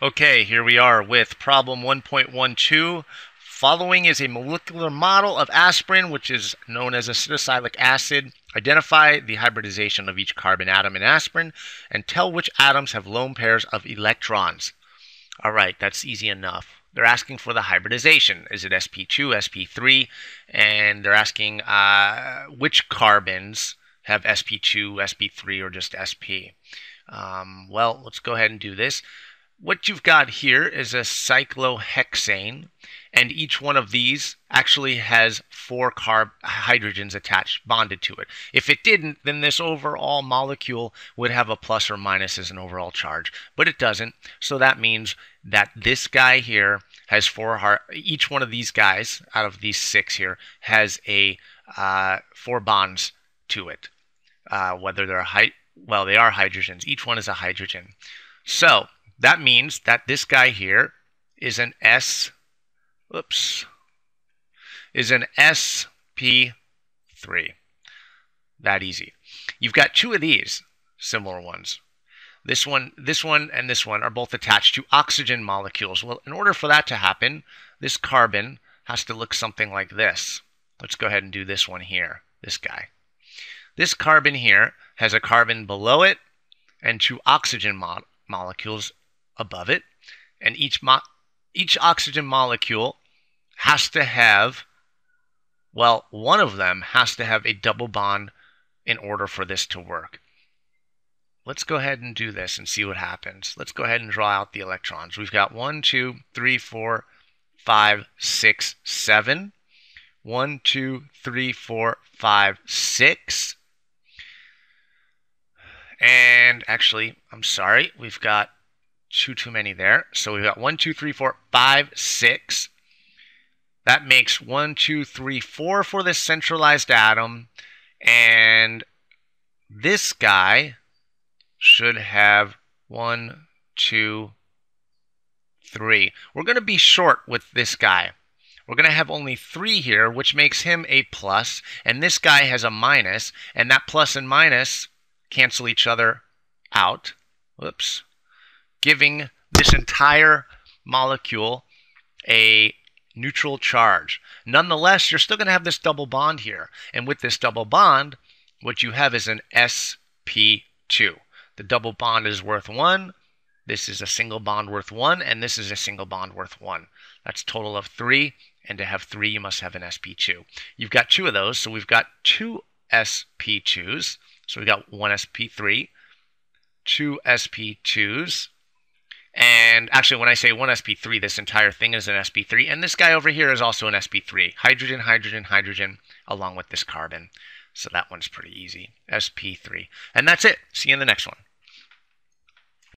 Okay, here we are with problem 1.12. Following is a molecular model of aspirin, which is known as acetylsalicylic acid. Identify the hybridization of each carbon atom in aspirin and tell which atoms have lone pairs of electrons. All right, that's easy enough. They're asking for the hybridization. Is it sp2, sp3? And they're asking which carbons have sp2, sp3, or just sp. Well, let's go ahead and do this. What you've got here is a cyclohexane, and each one of these actually has four hydrogens attached, bonded to it. If it didn't, then this overall molecule would have a plus or minus as an overall charge, but it doesn't. So that means that this guy here has each one of these guys out of these six here has a four bonds to it. Whether they're they are hydrogens. Each one is a hydrogen. So that means that this guy here is an sp3. That easy. You've got two of these similar ones. This one, and this one are both attached to oxygen molecules. Well, in order for that to happen, this carbon has to look something like this. Let's go ahead and do this one here, this guy. This carbon here has a carbon below it and two oxygen molecules above it, and each oxygen molecule has to have, well, one of them has to have a double bond in order for this to work. Let's go ahead and do this and see what happens. Let's go ahead and draw out the electrons. We've got 1, 2, 3, 4, 5, 6, 7. 1, 2, 3, 4, 5, 6. And actually, I'm sorry, we've got too many there. So we've got 1, 2, 3, 4, 5, 6. That makes 1, 2, 3, 4 for this centralized atom. And this guy should have 1, 2, 3. We're going to be short with this guy. We're going to have only 3 here, which makes him a plus. And this guy has a minus. And that plus and minus cancel each other out. Whoops. Giving this entire molecule a neutral charge. Nonetheless, you're still going to have this double bond here. And with this double bond, what you have is an sp2. The double bond is worth 1. This is a single bond worth 1. And this is a single bond worth 1. That's a total of 3. And to have 3, you must have an sp2. You've got 2 of those. So we've got 2 sp2s. So we've got 1 sp3, 2 sp2s. And actually, when I say 1 sp3, this entire thing is an sp3. And this guy over here is also an sp3. Hydrogen, hydrogen, hydrogen, along with this carbon. So that one's pretty easy. sp3. And that's it. See you in the next one.